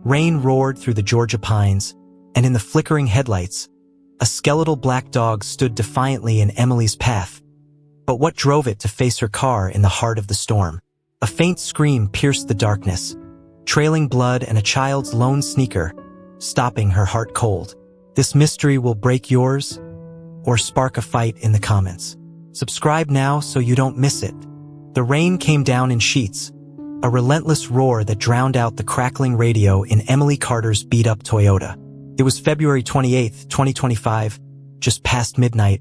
Rain roared through the Georgia pines, and in the flickering headlights, a skeletal black dog stood defiantly in Emily's path. But what drove it to face her car in the heart of the storm? A faint scream pierced the darkness, trailing blood and a child's lone sneaker, stopping her heart cold. This mystery will break yours or spark a fight in the comments. Subscribe now so you don't miss it. The rain came down in sheets, a relentless roar that drowned out the crackling radio in Emily Carter's beat-up Toyota. It was February 28, 2025, just past midnight,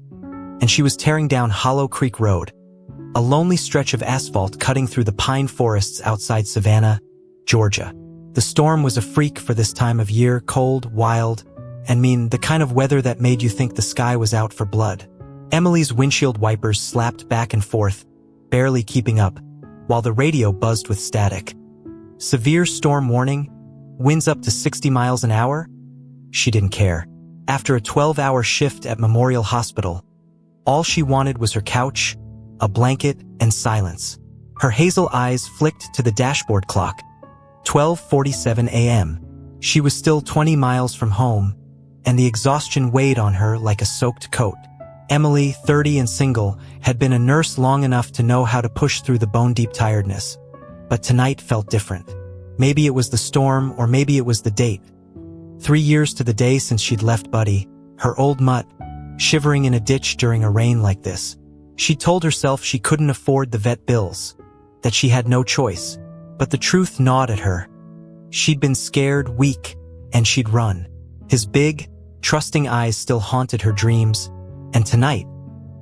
and she was tearing down Hollow Creek Road, a lonely stretch of asphalt cutting through the pine forests outside Savannah, Georgia. The storm was a freak for this time of year, cold, wild, and mean, the kind of weather that made you think the sky was out for blood. Emily's windshield wipers slapped back and forth, barely keeping up, while the radio buzzed with static. Severe storm warning? Winds up to 60 miles an hour? She didn't care. After a 12-hour shift at Memorial Hospital, all she wanted was her couch, a blanket, and silence. Her hazel eyes flicked to the dashboard clock. 12:47 a.m. She was still 20 miles from home, and the exhaustion weighed on her like a soaked coat. Emily, 30 and single, had been a nurse long enough to know how to push through the bone-deep tiredness. But tonight felt different. Maybe it was the storm, or maybe it was the date. 3 years to the day since she'd left Buddy, her old mutt, shivering in a ditch during a rain like this. She told herself she couldn't afford the vet bills, that she had no choice. But the truth gnawed at her. She'd been scared, weak, and she'd run. His big, trusting eyes still haunted her dreams, and tonight,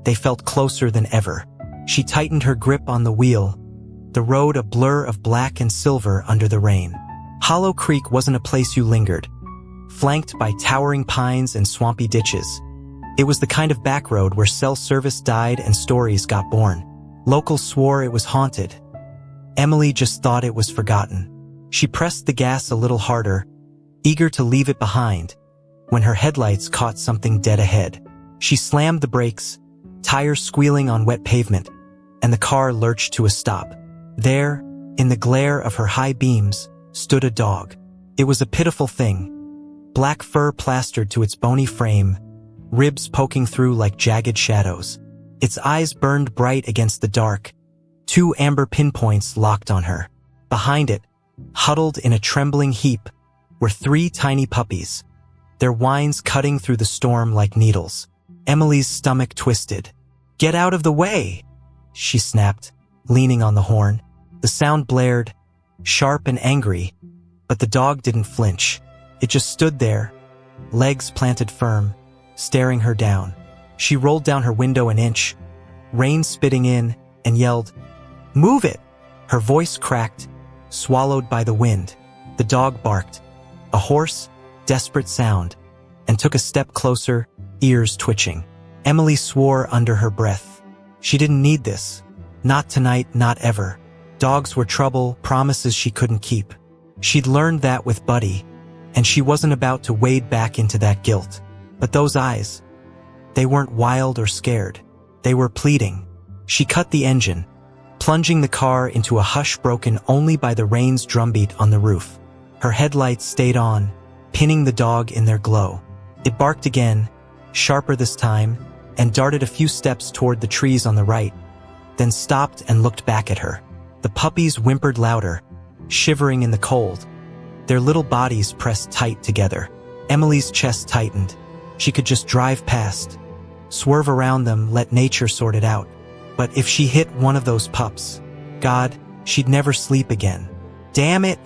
they felt closer than ever. She tightened her grip on the wheel, the road a blur of black and silver under the rain. Hollow Creek wasn't a place you lingered, flanked by towering pines and swampy ditches. It was the kind of back road where cell service died and stories got born. Locals swore it was haunted. Emily just thought it was forgotten. She pressed the gas a little harder, eager to leave it behind, when her headlights caught something dead ahead. She slammed the brakes, tires squealing on wet pavement, and the car lurched to a stop. There, in the glare of her high beams, stood a dog. It was a pitiful thing. Black fur plastered to its bony frame, ribs poking through like jagged shadows. Its eyes burned bright against the dark, 2 amber pinpoints locked on her. Behind it, huddled in a trembling heap, were 3 tiny puppies, their whines cutting through the storm like needles. Emily's stomach twisted. "Get out of the way!" she snapped, leaning on the horn. The sound blared, sharp and angry, but the dog didn't flinch. It just stood there, legs planted firm, staring her down. She rolled down her window an inch, rain spitting in, and yelled, "Move it!" Her voice cracked, swallowed by the wind. The dog barked, a hoarse, desperate sound, and took a step closer, ears twitching. Emily swore under her breath. She didn't need this. Not tonight, not ever. Dogs were trouble, promises she couldn't keep. She'd learned that with Buddy, and she wasn't about to wade back into that guilt. But those eyes, they weren't wild or scared. They were pleading. She cut the engine, plunging the car into a hush broken only by the rain's drumbeat on the roof. Her headlights stayed on, pinning the dog in their glow. It barked again, sharper this time, and darted a few steps toward the trees on the right, then stopped and looked back at her. The puppies whimpered louder, shivering in the cold, their little bodies pressed tight together. Emily's chest tightened. She could just drive past, swerve around them, let nature sort it out. But if she hit one of those pups, God, she'd never sleep again. "Damn it,"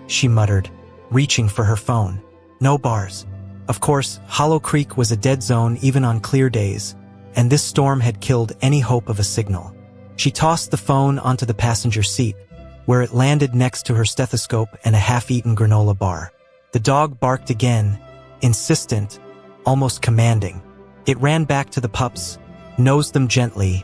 she muttered, reaching for her phone. No bars. Of course, Hollow Creek was a dead zone even on clear days, and this storm had killed any hope of a signal. She tossed the phone onto the passenger seat, where it landed next to her stethoscope and a half-eaten granola bar. The dog barked again, insistent, almost commanding. It ran back to the pups, nosed them gently,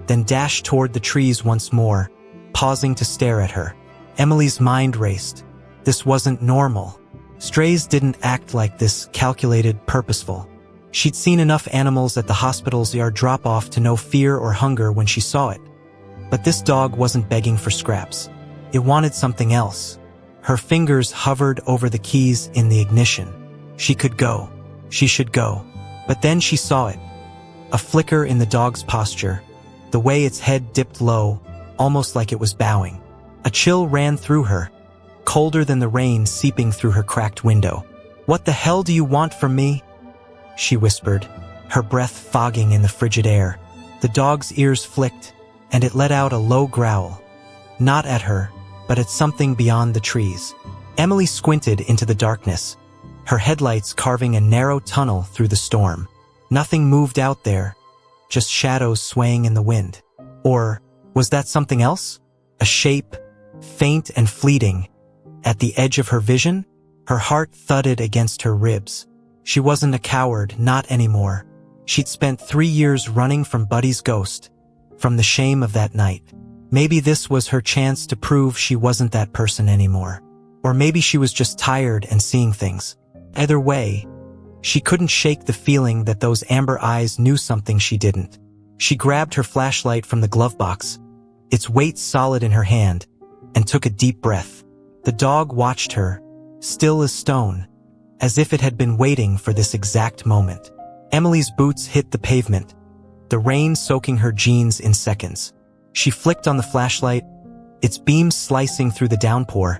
then dashed toward the trees once more, pausing to stare at her. Emily's mind raced. This wasn't normal. Strays didn't act like this, calculated, purposeful. She'd seen enough animals at the hospital's yard drop off to know fear or hunger when she saw it. But this dog wasn't begging for scraps. It wanted something else. Her fingers hovered over the keys in the ignition. She could go. She should go. But then she saw it. A flicker in the dog's posture, the way its head dipped low, almost like it was bowing. A chill ran through her, colder than the rain seeping through her cracked window. "What the hell do you want from me?" she whispered, her breath fogging in the frigid air. The dog's ears flicked, and it let out a low growl. Not at her, but at something beyond the trees. Emily squinted into the darkness, her headlights carving a narrow tunnel through the storm. Nothing moved out there, just shadows swaying in the wind. Or was that something else? A shape, faint and fleeting, at the edge of her vision? Her heart thudded against her ribs. She wasn't a coward, not anymore. She'd spent 3 years running from Buddy's ghost, from the shame of that night. Maybe this was her chance to prove she wasn't that person anymore. Or maybe she was just tired and seeing things. Either way, she couldn't shake the feeling that those amber eyes knew something she didn't. She grabbed her flashlight from the glove box, its weight solid in her hand, and took a deep breath. The dog watched her, still as stone, as if it had been waiting for this exact moment. Emily's boots hit the pavement, the rain soaking her jeans in seconds. She flicked on the flashlight, its beam slicing through the downpour,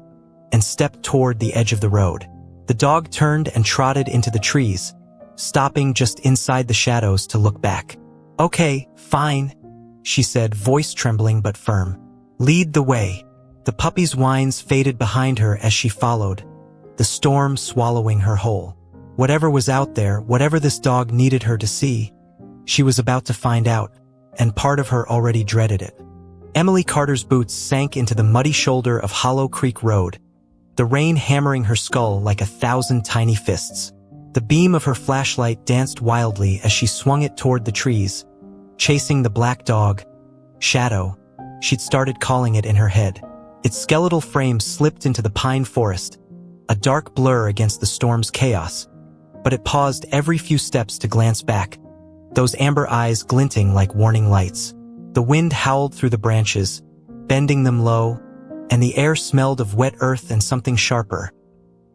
and stepped toward the edge of the road. The dog turned and trotted into the trees, stopping just inside the shadows to look back. "Okay, fine," she said, voice trembling but firm. "Lead the way." The puppy's whines faded behind her as she followed, the storm swallowing her whole. Whatever was out there, whatever this dog needed her to see, she was about to find out, and part of her already dreaded it. Emily Carter's boots sank into the muddy shoulder of Hollow Creek Road, the rain hammering her skull like 1,000 tiny fists. The beam of her flashlight danced wildly as she swung it toward the trees, chasing the black dog, Shadow. She'd started calling it in her head. Its skeletal frame slipped into the pine forest, a dark blur against the storm's chaos, but it paused every few steps to glance back, those amber eyes glinting like warning lights. The wind howled through the branches, bending them low, and the air smelled of wet earth and something sharper,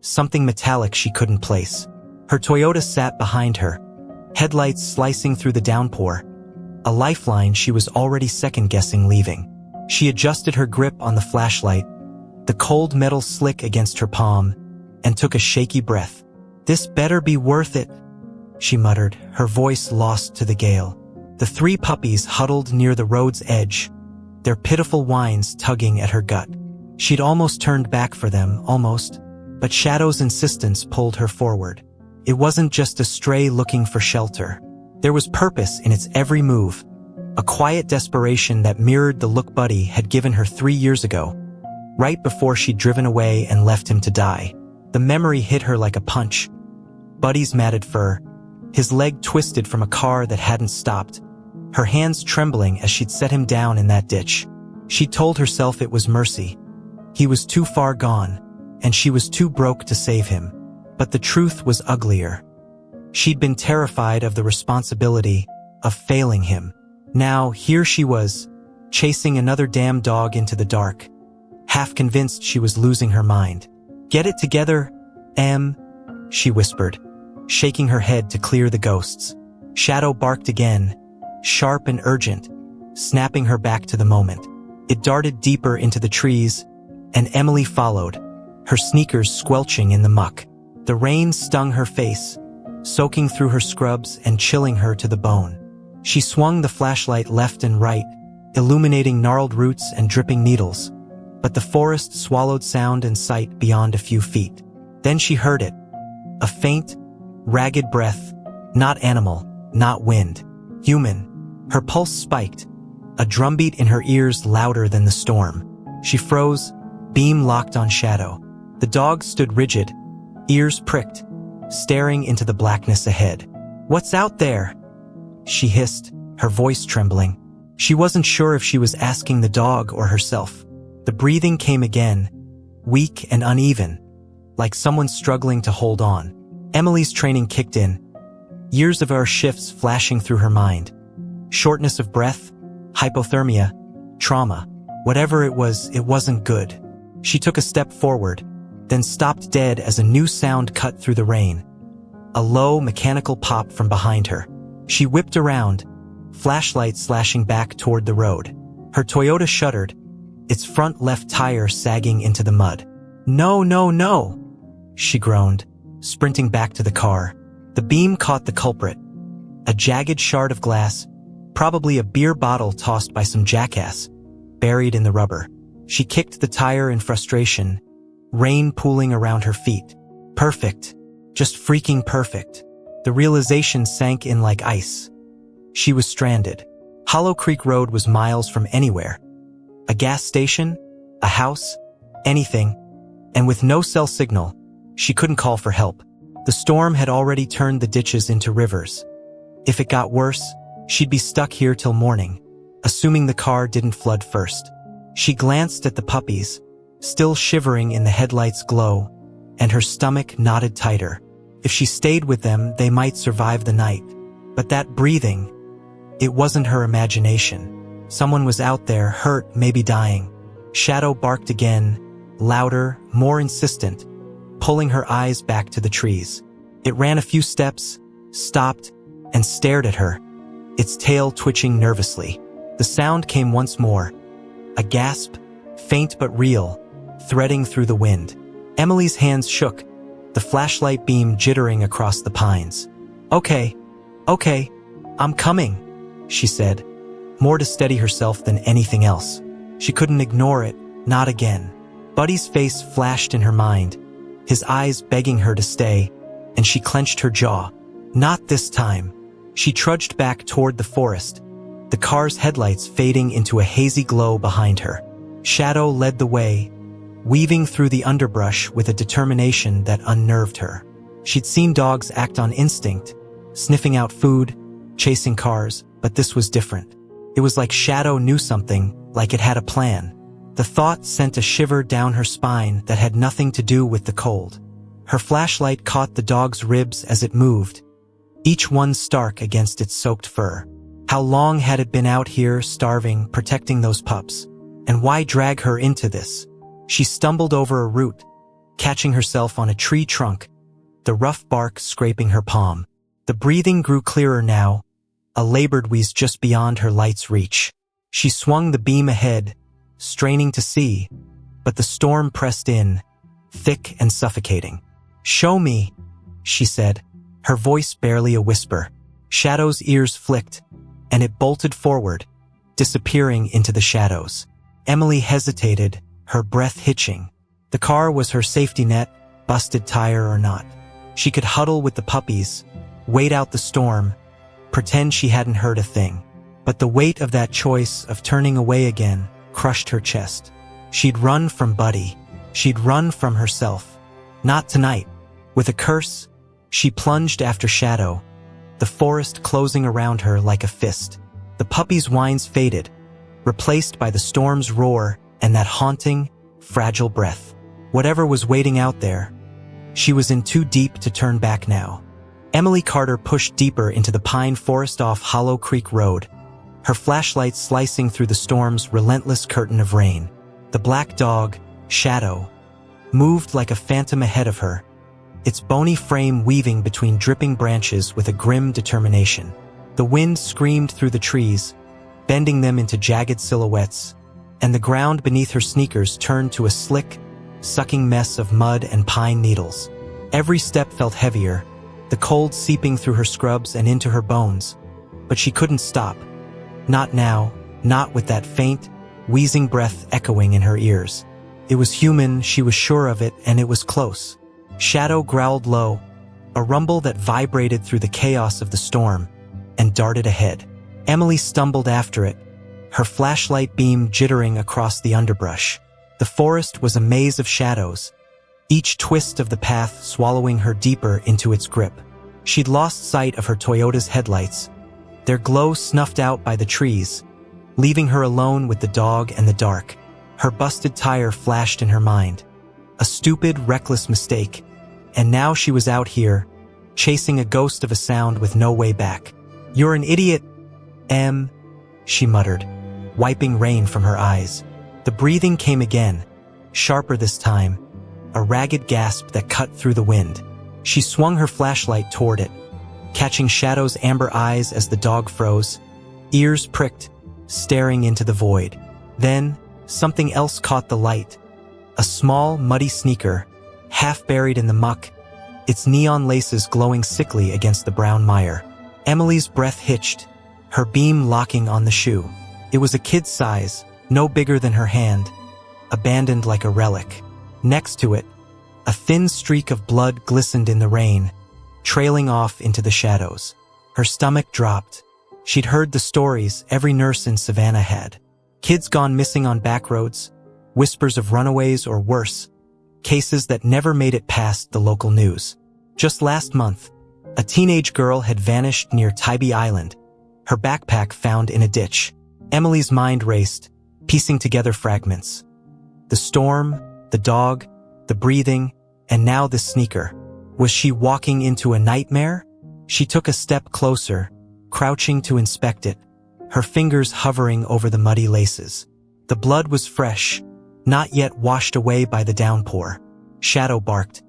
something metallic she couldn't place. Her Toyota sat behind her, headlights slicing through the downpour, a lifeline she was already second-guessing leaving. She adjusted her grip on the flashlight, the cold metal slick against her palm, and took a shaky breath. "This better be worth it," she muttered, her voice lost to the gale. The 3 puppies huddled near the road's edge, their pitiful whines tugging at her gut. She'd almost turned back for them, almost, but Shadow's insistence pulled her forward. It wasn't just a stray looking for shelter. There was purpose in its every move, a quiet desperation that mirrored the look Buddy had given her 3 years ago, right before she'd driven away and left him to die. The memory hit her like a punch. Buddy's matted fur, his leg twisted from a car that hadn't stopped, her hands trembling as she'd set him down in that ditch. She told herself it was mercy. He was too far gone, and she was too broke to save him. But the truth was uglier. She'd been terrified of the responsibility of failing him. Now, here she was, chasing another damn dog into the dark, half convinced she was losing her mind. "Get it together, Em," she whispered, shaking her head to clear the ghosts. Shadow barked again, sharp and urgent, snapping her back to the moment. It darted deeper into the trees, and Emily followed, her sneakers squelching in the muck. The rain stung her face, soaking through her scrubs and chilling her to the bone. She swung the flashlight left and right, illuminating gnarled roots and dripping needles, but the forest swallowed sound and sight beyond a few feet. Then she heard it, a faint, ragged breath, not animal, not wind, human. Her pulse spiked, a drumbeat in her ears louder than the storm. She froze, beam locked on Shadow. The dog stood rigid, ears pricked, staring into the blackness ahead. "What's out there?" she hissed, her voice trembling. She wasn't sure if she was asking the dog or herself. The breathing came again, weak and uneven, like someone struggling to hold on. Emily's training kicked in, years of her shifts flashing through her mind. Shortness of breath, hypothermia, trauma. Whatever it was, it wasn't good. She took a step forward, then stopped dead as a new sound cut through the rain. A low, mechanical pop from behind her. She whipped around, flashlight slashing back toward the road. Her Toyota shuddered, its front left tire sagging into the mud. "No, no, no!" she groaned, sprinting back to the car. The beam caught the culprit. A jagged shard of glass, probably a beer bottle tossed by some jackass, buried in the rubber. She kicked the tire in frustration, rain pooling around her feet. Perfect. Just freaking perfect. The realization sank in like ice. She was stranded. Hollow Creek Road was miles from anywhere. A gas station? A house? Anything. And with no cell signal, she couldn't call for help. The storm had already turned the ditches into rivers. If it got worse, she'd be stuck here till morning, assuming the car didn't flood first. She glanced at the puppies, still shivering in the headlights' glow, and her stomach knotted tighter. If she stayed with them, they might survive the night. But that breathing, it wasn't her imagination. Someone was out there, hurt, maybe dying. Shadow barked again, louder, more insistent, pulling her eyes back to the trees. It ran a few steps, stopped, and stared at her, its tail twitching nervously. The sound came once more. A gasp, faint but real, threading through the wind. Emily's hands shook, the flashlight beam jittering across the pines. Okay, I'm coming," she said, more to steady herself than anything else. She couldn't ignore it, not again. Buddy's face flashed in her mind, his eyes begging her to stay, and she clenched her jaw. Not this time. She trudged back toward the forest, the car's headlights fading into a hazy glow behind her. Shadow led the way, weaving through the underbrush with a determination that unnerved her. She'd seen dogs act on instinct, sniffing out food, chasing cars, but this was different. It was like Shadow knew something, like it had a plan. The thought sent a shiver down her spine that had nothing to do with the cold. Her flashlight caught the dog's ribs as it moved, each one stark against its soaked fur. How long had it been out here, starving, protecting those pups? And why drag her into this? She stumbled over a root, catching herself on a tree trunk, the rough bark scraping her palm. The breathing grew clearer now, a labored wheeze just beyond her light's reach. She swung the beam ahead, straining to see, but the storm pressed in, thick and suffocating. "Show me," she said, her voice barely a whisper. Shadow's ears flicked, and it bolted forward, disappearing into the shadows. Emily hesitated, her breath hitching. The car was her safety net, busted tire or not. She could huddle with the puppies, wait out the storm, pretend she hadn't heard a thing. But the weight of that choice of turning away again crushed her chest. She'd run from Buddy. She'd run from herself. Not tonight. With a curse, she plunged after Shadow, the forest closing around her like a fist. The puppy's whines faded, replaced by the storm's roar and that haunting, fragile breath. Whatever was waiting out there, she was in too deep to turn back now. Emily Carter pushed deeper into the pine forest off Hollow Creek Road, her flashlight slicing through the storm's relentless curtain of rain. The black dog, Shadow, moved like a phantom ahead of her, its bony frame weaving between dripping branches with a grim determination. The wind screamed through the trees, bending them into jagged silhouettes, and the ground beneath her sneakers turned to a slick, sucking mess of mud and pine needles. Every step felt heavier, the cold seeping through her scrubs and into her bones. But she couldn't stop. Not now, not with that faint, wheezing breath echoing in her ears. It was human, she was sure of it, and it was close. Shadow growled low, a rumble that vibrated through the chaos of the storm, and darted ahead. Emily stumbled after it, her flashlight beam jittering across the underbrush. The forest was a maze of shadows, each twist of the path swallowing her deeper into its grip. She'd lost sight of her Toyota's headlights, their glow snuffed out by the trees, leaving her alone with the dog and the dark. Her busted tire flashed in her mind. A stupid, reckless mistake. And now she was out here, chasing a ghost of a sound with no way back. "You're an idiot, Em," she muttered, wiping rain from her eyes. The breathing came again, sharper this time, a ragged gasp that cut through the wind. She swung her flashlight toward it, catching Shadow's amber eyes as the dog froze, ears pricked, staring into the void. Then, something else caught the light. A small, muddy sneaker, half buried in the muck, its neon laces glowing sickly against the brown mire. Emily's breath hitched, her beam locking on the shoe. It was a kid's size, no bigger than her hand, abandoned like a relic. Next to it, a thin streak of blood glistened in the rain, trailing off into the shadows. Her stomach dropped. She'd heard the stories every nurse in Savannah had. Kids gone missing on back roads, whispers of runaways or worse, cases that never made it past the local news. Just last month, a teenage girl had vanished near Tybee Island, her backpack found in a ditch. Emily's mind raced, piecing together fragments. The storm, the dog, the breathing, and now the sneaker. Was she walking into a nightmare? She took a step closer, crouching to inspect it, her fingers hovering over the muddy laces. The blood was fresh, not yet washed away by the downpour. Shadow barked,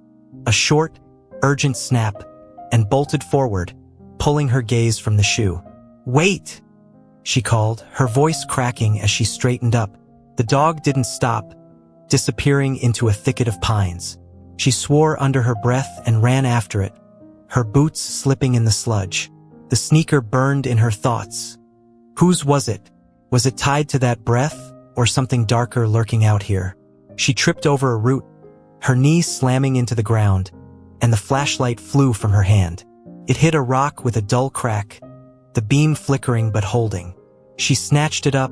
a short, urgent snap, and bolted forward, pulling her gaze from the shoe. "Wait!" she called, her voice cracking as she straightened up. The dog didn't stop, disappearing into a thicket of pines. She swore under her breath and ran after it, her boots slipping in the sludge. The sneaker burned in her thoughts. Whose was it? Was it tied to that breath, or something darker lurking out here? She tripped over a root, her knee slamming into the ground, and the flashlight flew from her hand. It hit a rock with a dull crack, the beam flickering but holding. She snatched it up,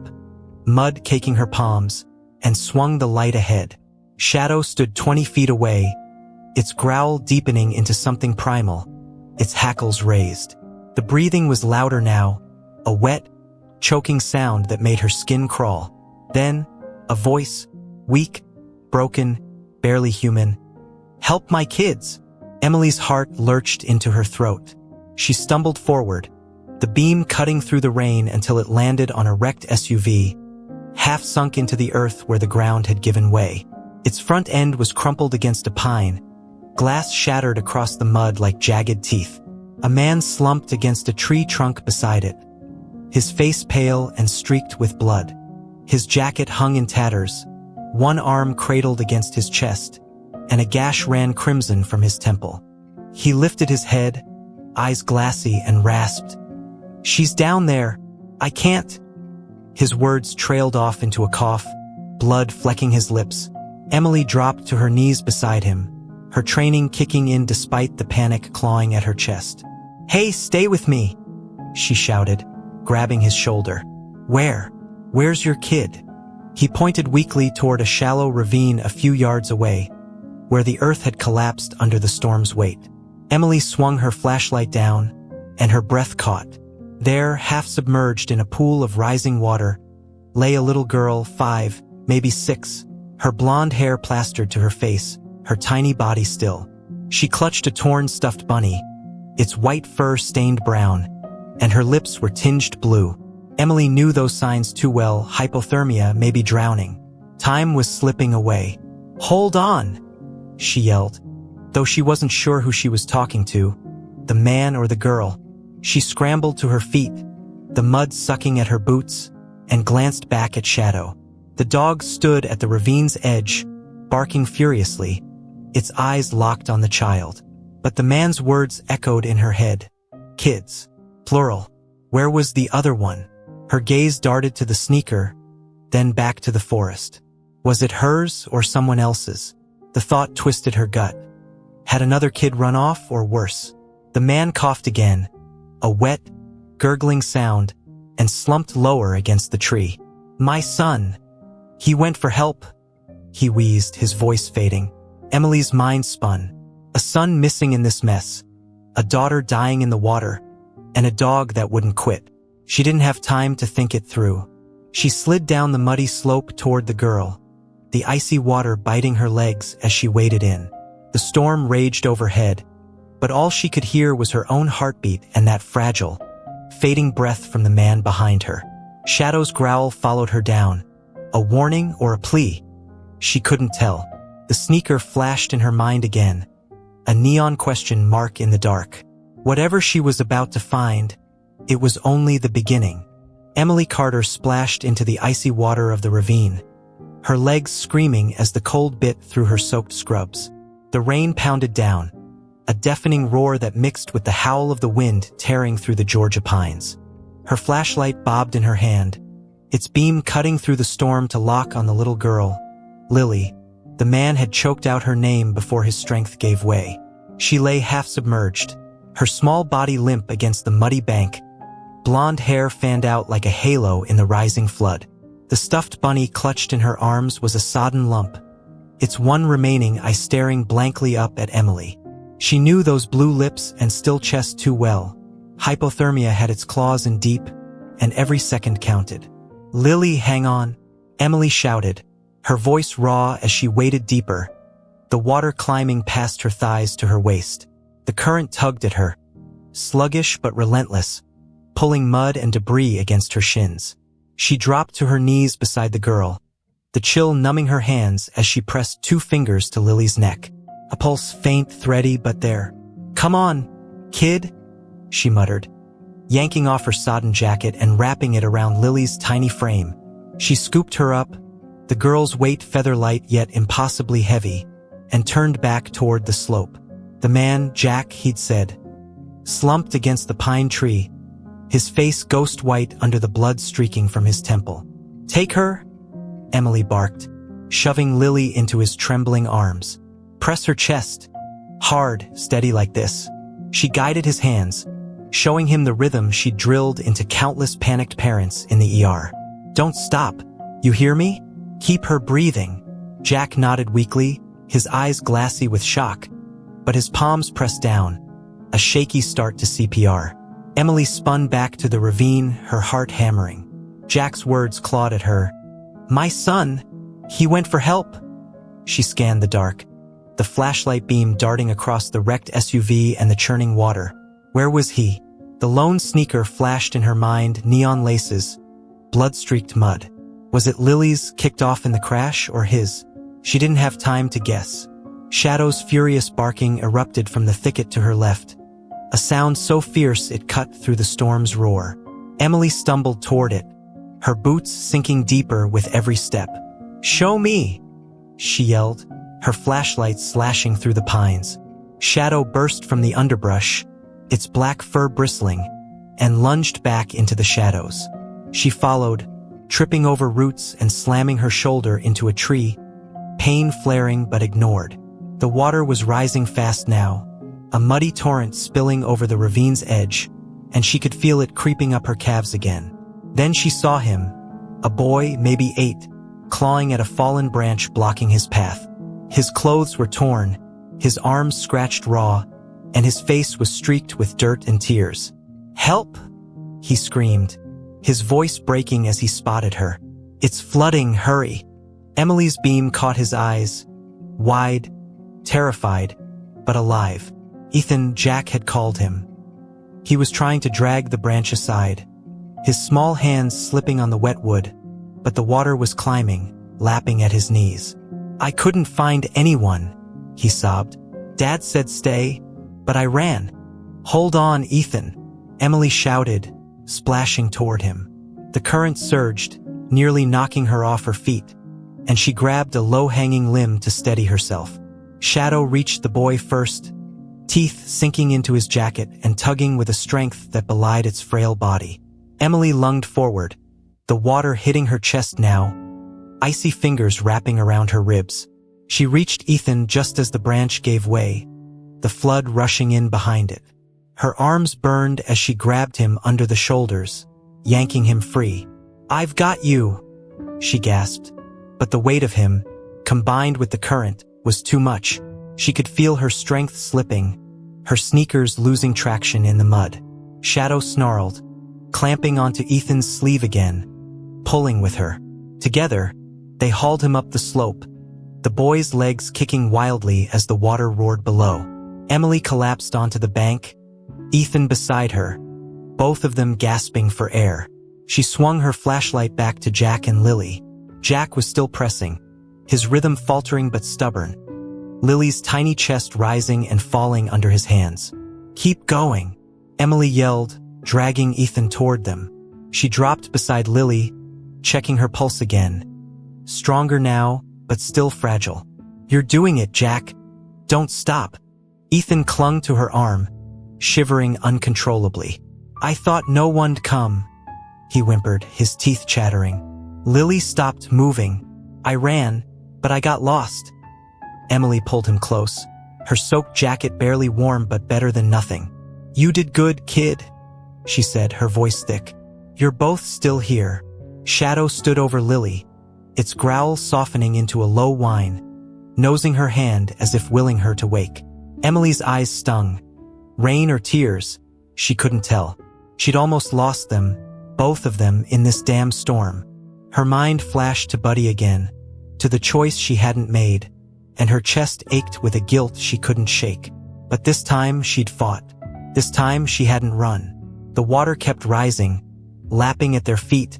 mud caking her palms, and swung the light ahead. Shadow stood 20 feet away, its growl deepening into something primal, its hackles raised. The breathing was louder now, a wet, choking sound that made her skin crawl. Then, a voice, weak, broken, barely human. "Help my kids!" Emily's heart lurched into her throat. She stumbled forward, the beam cutting through the rain until it landed on a wrecked SUV, half sunk into the earth where the ground had given way. Its front end was crumpled against a pine, glass shattered across the mud like jagged teeth. A man slumped against a tree trunk beside it, his face pale and streaked with blood. His jacket hung in tatters, one arm cradled against his chest, and a gash ran crimson from his temple. He lifted his head, eyes glassy, and rasped, "She's down there. I can't." His words trailed off into a cough, blood flecking his lips. Emily dropped to her knees beside him, her training kicking in despite the panic clawing at her chest. "Hey, stay with me," she shouted, grabbing his shoulder. Where's your kid?" He pointed weakly toward a shallow ravine a few yards away, where the earth had collapsed under the storm's weight. Emily swung her flashlight down, and her breath caught. There, half submerged in a pool of rising water, lay a little girl, 5, maybe 6, her blonde hair plastered to her face, her tiny body still. She clutched a torn stuffed bunny, its white fur stained brown, and her lips were tinged blue. Emily knew those signs too well, hypothermia, maybe drowning. Time was slipping away. "Hold on!" she yelled, though she wasn't sure who she was talking to, the man or the girl. She scrambled to her feet, the mud sucking at her boots, and glanced back at Shadow. The dog stood at the ravine's edge, barking furiously, its eyes locked on the child. But the man's words echoed in her head. Kids. Plural. Where was the other one? Her gaze darted to the sneaker, then back to the forest. Was it hers or someone else's? The thought twisted her gut. Had another kid run off, or worse? The man coughed again, a wet, gurgling sound, and slumped lower against the tree. "My son. He went for help," he wheezed, his voice fading. Emily's mind spun. A son missing in this mess, a daughter dying in the water, and a dog that wouldn't quit. She didn't have time to think it through. She slid down the muddy slope toward the girl, the icy water biting her legs as she waded in. The storm raged overhead, but all she could hear was her own heartbeat and that fragile, fading breath from the man behind her. Shadow's growl followed her down, a warning or a plea. She couldn't tell. The sneaker flashed in her mind again, a neon question mark in the dark. Whatever she was about to find, it was only the beginning. Emily Carter splashed into the icy water of the ravine, her legs screaming as the cold bit through her soaked scrubs. The rain pounded down, a deafening roar that mixed with the howl of the wind tearing through the Georgia pines. Her flashlight bobbed in her hand, its beam cutting through the storm to lock on the little girl, Lily. The man had choked out her name before his strength gave way. She lay half-submerged, her small body limp against the muddy bank, blonde hair fanned out like a halo in the rising flood. The stuffed bunny clutched in her arms was a sodden lump, its one remaining eye staring blankly up at Emily. She knew those blue lips and still chest too well. Hypothermia had its claws in deep, and every second counted. "Lily, hang on," Emily shouted, her voice raw as she waded deeper, the water climbing past her thighs to her waist. The current tugged at her, sluggish but relentless, pulling mud and debris against her shins. She dropped to her knees beside the girl, the chill numbing her hands as she pressed 2 fingers to Lily's neck. A pulse faint, thready, but there. "Come on, kid," she muttered, yanking off her sodden jacket and wrapping it around Lily's tiny frame. She scooped her up, the girl's weight feather-light yet impossibly heavy, and turned back toward the slope. The man, Jack, he'd said, slumped against the pine tree, his face ghost-white under the blood streaking from his temple. "Take her," Emily barked, shoving Lily into his trembling arms. "Press her chest. Hard, steady like this." She guided his hands, showing him the rhythm she'd drilled into countless panicked parents in the ER. "Don't stop. You hear me? Keep her breathing." Jack nodded weakly, his eyes glassy with shock, but his palms pressed down, a shaky start to CPR. Emily spun back to the ravine, her heart hammering. Jack's words clawed at her. "My son! He went for help!" She scanned the dark, the flashlight beam darting across the wrecked SUV and the churning water. Where was he? The lone sneaker flashed in her mind, neon laces, blood-streaked mud. Was it Lily's, kicked off in the crash, or his? She didn't have time to guess. Shadow's furious barking erupted from the thicket to her left, a sound so fierce it cut through the storm's roar. Emily stumbled toward it, her boots sinking deeper with every step. "Show me!" she yelled, her flashlight slashing through the pines. Shadow burst from the underbrush, its black fur bristling, and lunged back into the shadows. She followed, tripping over roots and slamming her shoulder into a tree, pain flaring but ignored. The water was rising fast now, a muddy torrent spilling over the ravine's edge, and she could feel it creeping up her calves again. Then she saw him, a boy, maybe 8, clawing at a fallen branch blocking his path. His clothes were torn, his arms scratched raw, and his face was streaked with dirt and tears. "Help!" he screamed, his voice breaking as he spotted her. "It's flooding, hurry!" Emily's beam caught his eyes, wide, terrified, but alive. Ethan, Jack had called him. He was trying to drag the branch aside, his small hands slipping on the wet wood, but the water was climbing, lapping at his knees. "I couldn't find anyone," he sobbed. "Dad said stay, but I ran." "Hold on, Ethan," Emily shouted, splashing toward him. The current surged, nearly knocking her off her feet, and she grabbed a low-hanging limb to steady herself. Shadow reached the boy first, teeth sinking into his jacket and tugging with a strength that belied its frail body. Emily lunged forward, the water hitting her chest now, icy fingers wrapping around her ribs. She reached Ethan just as the branch gave way, the flood rushing in behind it. Her arms burned as she grabbed him under the shoulders, yanking him free. "I've got you," she gasped, but the weight of him, combined with the current, was too much. She could feel her strength slipping, her sneakers losing traction in the mud. Shadow snarled, clamping onto Ethan's sleeve again, pulling with her. Together, they hauled him up the slope, the boy's legs kicking wildly as the water roared below. Emily collapsed onto the bank, Ethan beside her, both of them gasping for air. She swung her flashlight back to Jack and Lily. Jack was still pressing, his rhythm faltering but stubborn. Lily's tiny chest rising and falling under his hands. "Keep going," Emily yelled, dragging Ethan toward them. She dropped beside Lily, checking her pulse again. Stronger now, but still fragile. "You're doing it, Jack. Don't stop." Ethan clung to her arm, shivering uncontrollably. "I thought no one'd come," he whimpered, his teeth chattering. Lily stopped moving. "I ran, but I got lost." Emily pulled him close, her soaked jacket barely warm but better than nothing. "You did good, kid," she said, her voice thick. "You're both still here." Shadow stood over Lily, its growl softening into a low whine, nosing her hand as if willing her to wake. Emily's eyes stung. Rain or tears, she couldn't tell. She'd almost lost them, both of them, in this damn storm. Her mind flashed to Buddy again, to the choice she hadn't made, and her chest ached with a guilt she couldn't shake. But this time she'd fought. This time she hadn't run. The water kept rising, lapping at their feet,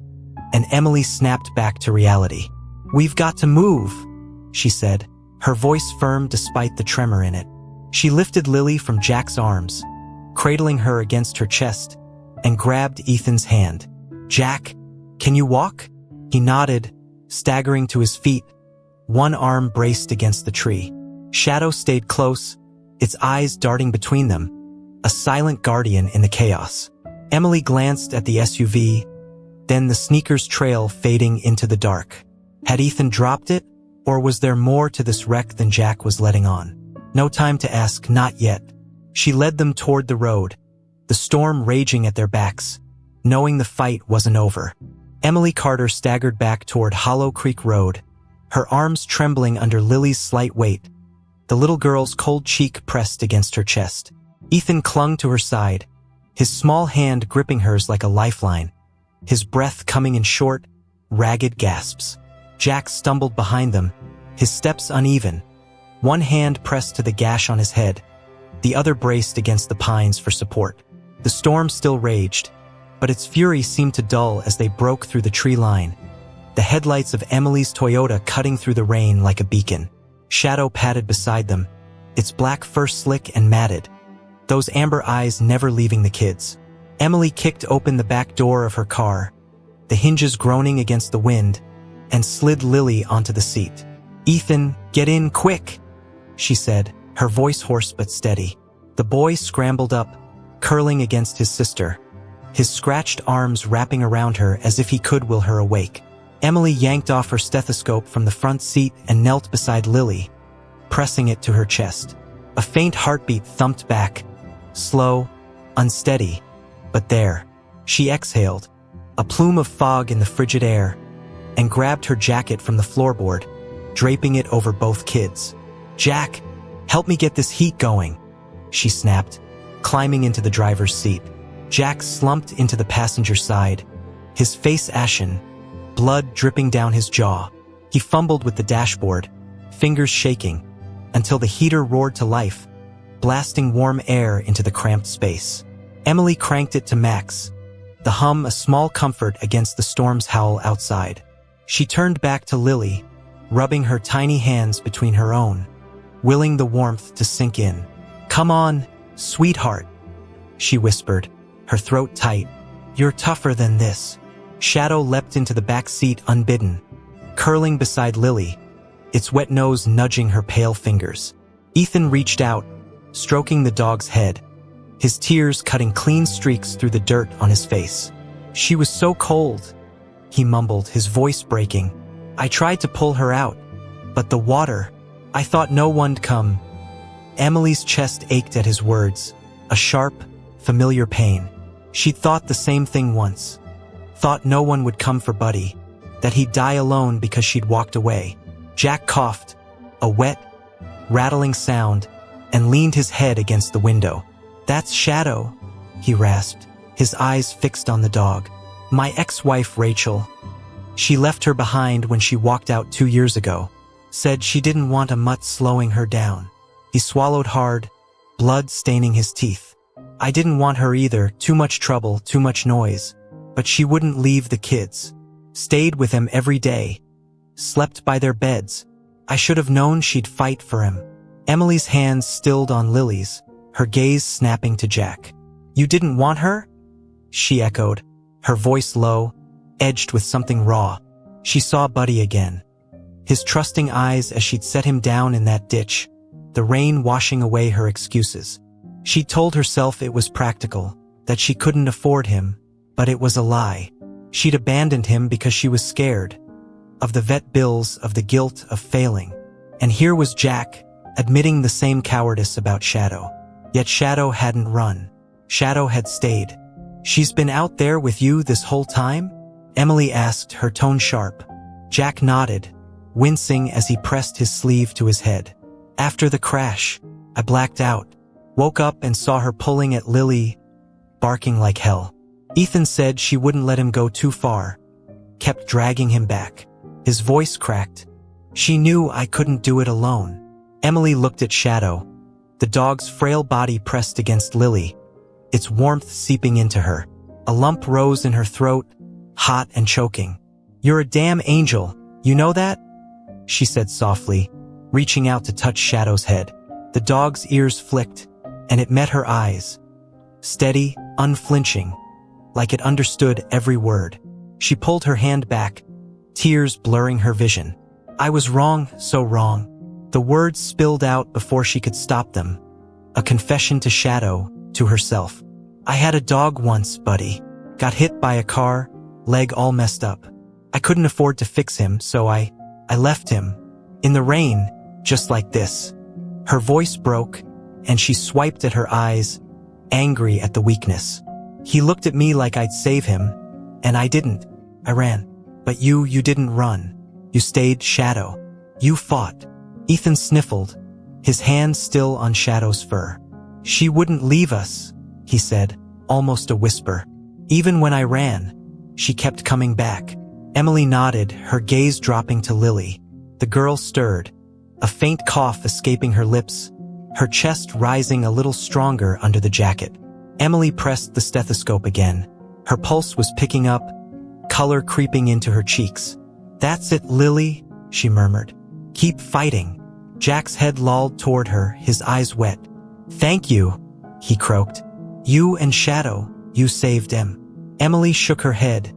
and Emily snapped back to reality. "We've got to move," she said, her voice firm despite the tremor in it. She lifted Lily from Jack's arms, cradling her against her chest, and grabbed Ethan's hand. "Jack, can you walk?" He nodded, staggering to his feet, one arm braced against the tree. Shadow stayed close, its eyes darting between them, a silent guardian in the chaos. Emily glanced at the SUV, then the sneaker's trail fading into the dark. Had Ethan dropped it, or was there more to this wreck than Jack was letting on? No time to ask, not yet. She led them toward the road, the storm raging at their backs, knowing the fight wasn't over. Emily Carter staggered back toward Hollow Creek Road, her arms trembling under Lily's slight weight, the little girl's cold cheek pressed against her chest. Ethan clung to her side, his small hand gripping hers like a lifeline, his breath coming in short, ragged gasps. Jack stumbled behind them, his steps uneven, one hand pressed to the gash on his head, the other braced against the pines for support. The storm still raged, but its fury seemed to dull as they broke through the tree line, the headlights of Emily's Toyota cutting through the rain like a beacon. Shadow padded beside them, its black fur slick and matted, those amber eyes never leaving the kids. Emily kicked open the back door of her car, the hinges groaning against the wind, and slid Lily onto the seat. "Ethan, get in quick," she said, her voice hoarse but steady. The boy scrambled up, curling against his sister, his scratched arms wrapping around her as if he could will her awake. Emily yanked off her stethoscope from the front seat and knelt beside Lily, pressing it to her chest. A faint heartbeat thumped back, slow, unsteady, but there. She exhaled, a plume of fog in the frigid air, and grabbed her jacket from the floorboard, draping it over both kids. "Jack, help me get this heat going," she snapped, climbing into the driver's seat. Jack slumped into the passenger side, his face ashen, blood dripping down his jaw. He fumbled with the dashboard, fingers shaking, until the heater roared to life, blasting warm air into the cramped space. Emily cranked it to max, the hum a small comfort against the storm's howl outside. She turned back to Lily, rubbing her tiny hands between her own, willing the warmth to sink in. "Come on, sweetheart," she whispered, her throat tight. "You're tougher than this." Shadow leapt into the back seat unbidden, curling beside Lily, its wet nose nudging her pale fingers. Ethan reached out, stroking the dog's head, his tears cutting clean streaks through the dirt on his face. "She was so cold," he mumbled, his voice breaking. "I tried to pull her out, but the water, I thought no one'd come." Emily's chest ached at his words, a sharp, familiar pain. She'd thought the same thing once, thought no one would come for Buddy, that he'd die alone because she'd walked away. Jack coughed, a wet, rattling sound, and leaned his head against the window. "That's Shadow," he rasped, his eyes fixed on the dog. "My ex-wife, Rachel. She left her behind when she walked out 2 years ago. Said she didn't want a mutt slowing her down." He swallowed hard, blood staining his teeth. "I didn't want her either, too much trouble, too much noise. But she wouldn't leave the kids. Stayed with them every day. Slept by their beds. I should have known she'd fight for him. Emily's hands stilled on Lily's, her gaze snapping to Jack. You didn't want her? She echoed, her voice low, edged with something raw. She saw Buddy again. His trusting eyes as she'd set him down in that ditch, the rain washing away her excuses. She told herself it was practical, that she couldn't afford him, but it was a lie. She'd abandoned him because she was scared. Of the vet bills, of the guilt of failing. And here was Jack, admitting the same cowardice about Shadow. Yet Shadow hadn't run. Shadow had stayed. She's been out there with you this whole time? Emily asked, her tone sharp. Jack nodded, wincing as he pressed his sleeve to his head. After the crash, I blacked out. Woke up and saw her pulling at Lily, barking like hell. Ethan said she wouldn't let him go too far. Kept dragging him back. His voice cracked. She knew I couldn't do it alone. Emily looked at Shadow. The dog's frail body pressed against Lily, its warmth seeping into her. A lump rose in her throat, hot and choking. You're a damn angel, you know that? She said softly, reaching out to touch Shadow's head. The dog's ears flicked, and it met her eyes. Steady, unflinching, like it understood every word. She pulled her hand back, tears blurring her vision. I was wrong, so wrong. The words spilled out before she could stop them. A confession to Shadow, to herself. I had a dog once, Buddy. Got hit by a car, leg all messed up. I couldn't afford to fix him, so I left him. In the rain, just like this. Her voice broke, and she swiped at her eyes, angry at the weakness. He looked at me like I'd save him, and I didn't. I ran. But you didn't run. You stayed, Shadow. You fought. Ethan sniffled, his hand still on Shadow's fur. She wouldn't leave us, he said, almost a whisper. Even when I ran, she kept coming back. Emily nodded, her gaze dropping to Lily. The girl stirred, a faint cough escaping her lips, her chest rising a little stronger under the jacket. Emily pressed the stethoscope again. Her pulse was picking up, color creeping into her cheeks. That's it, Lily, she murmured. Keep fighting. Jack's head lolled toward her, his eyes wet. Thank you, he croaked. You and Shadow, you saved him. Emily shook her head,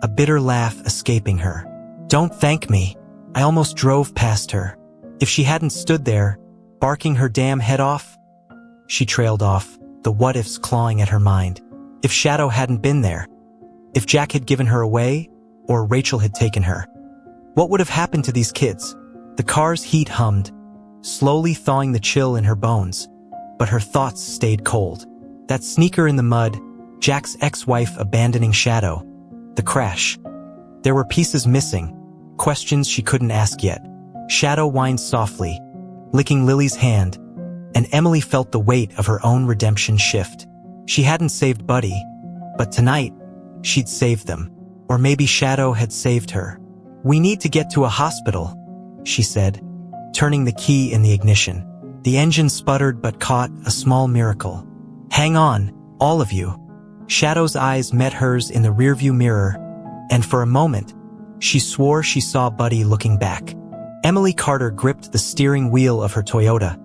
a bitter laugh escaping her. Don't thank me. I almost drove past her. If she hadn't stood there, barking her damn head off. She trailed off, the what-ifs clawing at her mind. If Shadow hadn't been there, if Jack had given her away, or Rachel had taken her, what would have happened to these kids? The car's heat hummed, slowly thawing the chill in her bones, but her thoughts stayed cold. That sneaker in the mud, Jack's ex-wife abandoning Shadow, the crash. There were pieces missing, questions she couldn't ask yet. Shadow whined softly, licking Lily's hand, and Emily felt the weight of her own redemption shift. She hadn't saved Buddy, but tonight, she'd saved them. Or maybe Shadow had saved her. We need to get to a hospital, she said, turning the key in the ignition. The engine sputtered but caught, a small miracle. Hang on, all of you. Shadow's eyes met hers in the rearview mirror, and for a moment, she swore she saw Buddy looking back. Emily Carter gripped the steering wheel of her Toyota,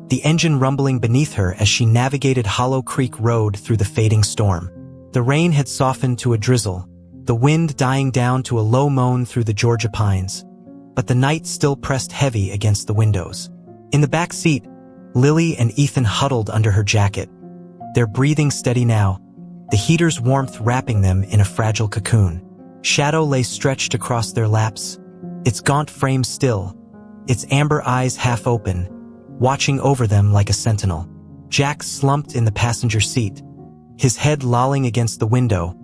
the engine rumbling beneath her as she navigated Hollow Creek Road through the fading storm. The rain had softened to a drizzle, the wind dying down to a low moan through the Georgia pines, but the night still pressed heavy against the windows. In the back seat, Lily and Ethan huddled under her jacket, their breathing steady now, the heater's warmth wrapping them in a fragile cocoon. Shadow lay stretched across their laps, its gaunt frame still, its amber eyes half open, watching over them like a sentinel. Jack slumped in the passenger seat, his head lolling against the window,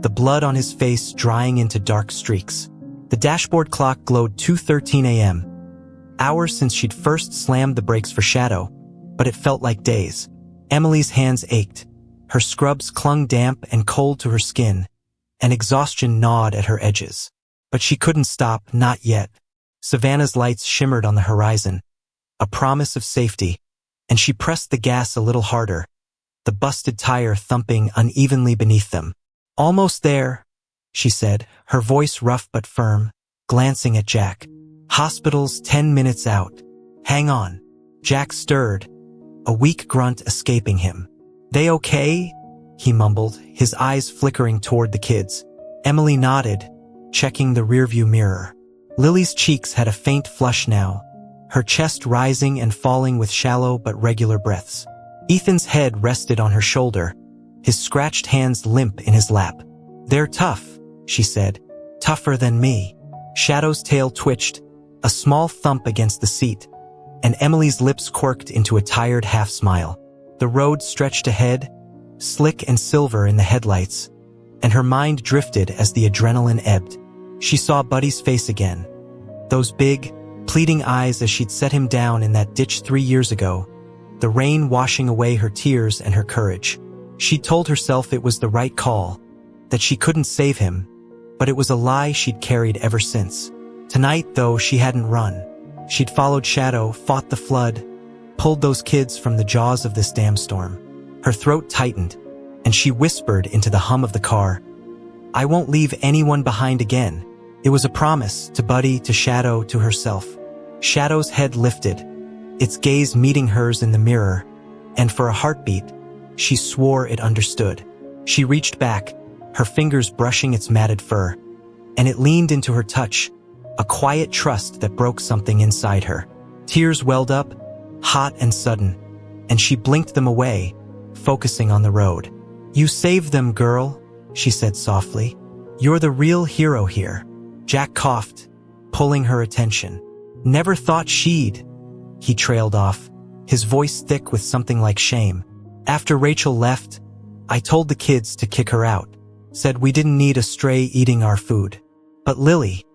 the blood on his face drying into dark streaks. The dashboard clock glowed 2:13 a.m., hours since she'd first slammed the brakes for Shadow, but it felt like days. Emily's hands ached, her scrubs clung damp and cold to her skin, and exhaustion gnawed at her edges. But she couldn't stop, not yet. Savannah's lights shimmered on the horizon, a promise of safety, and she pressed the gas a little harder, the busted tire thumping unevenly beneath them. Almost there, she said, her voice rough but firm, glancing at Jack. Hospital's 10 minutes out. Hang on. Jack stirred, a weak grunt escaping him. They okay? He mumbled, his eyes flickering toward the kids. Emily nodded, checking the rearview mirror. Lily's cheeks had a faint flush now, her chest rising and falling with shallow but regular breaths. Ethan's head rested on her shoulder, his scratched hands limp in his lap. They're tough, she said. Tougher than me. Shadow's tail twitched, a small thump against the seat, and Emily's lips quirked into a tired half-smile. The road stretched ahead, slick and silver in the headlights, and her mind drifted as the adrenaline ebbed. She saw Buddy's face again. Those big, pleading eyes as she'd set him down in that ditch 3 years ago, the rain washing away her tears and her courage. She told herself it was the right call, that she couldn't save him, but it was a lie she'd carried ever since. Tonight, though, she hadn't run. She'd followed Shadow, fought the flood, pulled those kids from the jaws of this damn storm. Her throat tightened, and she whispered into the hum of the car, "I won't leave anyone behind again." It was a promise, to Buddy, to Shadow, to herself. Shadow's head lifted, its gaze meeting hers in the mirror, and for a heartbeat, she swore it understood. She reached back, her fingers brushing its matted fur, and it leaned into her touch, a quiet trust that broke something inside her. Tears welled up, hot and sudden, and she blinked them away, focusing on the road. "You saved them, girl," she said softly. "You're the real hero here." Jack coughed, pulling her attention. "Never thought she'd," he trailed off, his voice thick with something like shame. "After Rachel left, I told the kids to kick her out. Said we didn't need a stray eating our food. But Lily,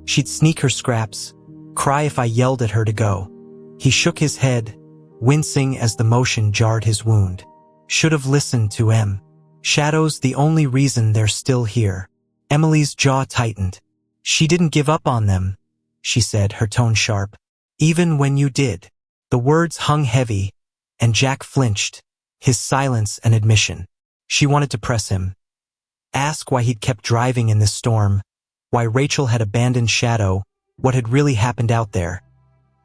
she'd sneak her scraps, cry if I yelled at her to go." He shook his head, wincing as the motion jarred his wound. "Should have listened to Em. Shadow's the only reason they're still here." Emily's jaw tightened. "She didn't give up on them," she said, her tone sharp. "Even when you did." The words hung heavy, and Jack flinched, his silence an admission. She wanted to press him, ask why he'd kept driving in this storm, why Rachel had abandoned Shadow, what had really happened out there.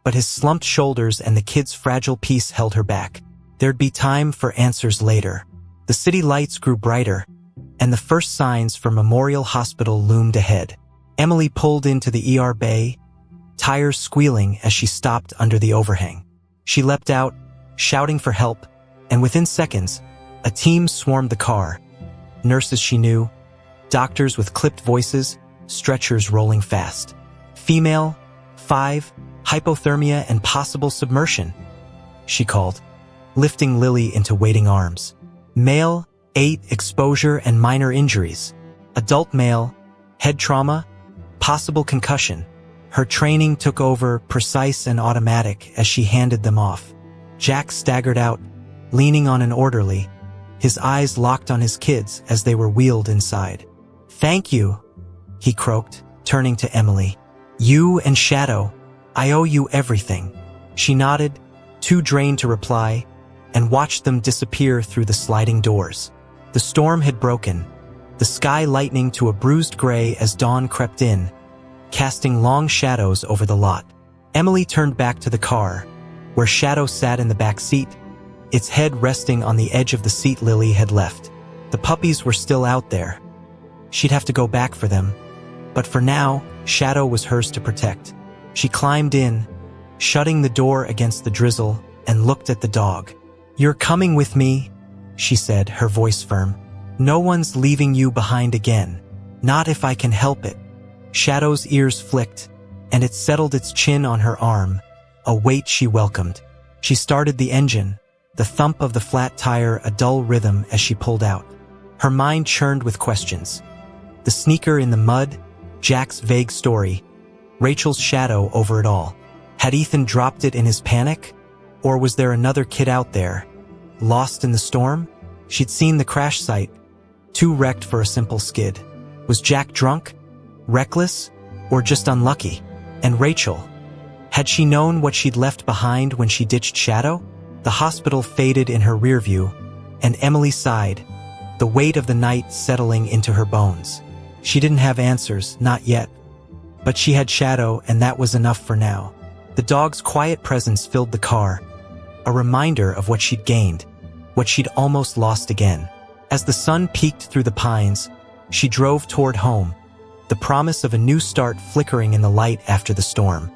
But his slumped shoulders and the kid's fragile peace held her back. There'd be time for answers later. The city lights grew brighter, and the first signs for Memorial Hospital loomed ahead. Emily pulled into the ER bay, tires squealing as she stopped under the overhang. She leapt out, shouting for help, and within seconds, a team swarmed the car. Nurses she knew, doctors with clipped voices, stretchers rolling fast. "Female, 5, hypothermia and possible submersion," she called, lifting Lily into waiting arms. "Male, 8, exposure and minor injuries. Adult male, head trauma, possible concussion." Her training took over, precise and automatic, as she handed them off. Jack staggered out, leaning on an orderly, his eyes locked on his kids as they were wheeled inside. "Thank you," he croaked, turning to Emily. "You and Shadow, I owe you everything." She nodded, too drained to reply, and watched them disappear through the sliding doors. The storm had broken, the sky lightening to a bruised gray as dawn crept in, casting long shadows over the lot. Emily turned back to the car, where Shadow sat in the back seat, its head resting on the edge of the seat Lily had left. The puppies were still out there. She'd have to go back for them, but for now, Shadow was hers to protect. She climbed in, shutting the door against the drizzle, and looked at the dog. "You're coming with me," she said, her voice firm. "No one's leaving you behind again. Not if I can help it." Shadow's ears flicked, and it settled its chin on her arm, a weight she welcomed. She started the engine, the thump of the flat tire a dull rhythm as she pulled out. Her mind churned with questions. The sneaker in the mud, Jack's vague story, Rachel's shadow over it all. Had Ethan dropped it in his panic? Or was there another kid out there, lost in the storm? She'd seen the crash site, too wrecked for a simple skid. Was Jack drunk, reckless, or just unlucky? And Rachel, had she known what she'd left behind when she ditched Shadow? The hospital faded in her rearview, and Emily sighed, the weight of the night settling into her bones. She didn't have answers, not yet. But she had Shadow, and that was enough for now. The dog's quiet presence filled the car, a reminder of what she'd gained, what she'd almost lost again. As the sun peeked through the pines, she drove toward home, the promise of a new start flickering in the light after the storm.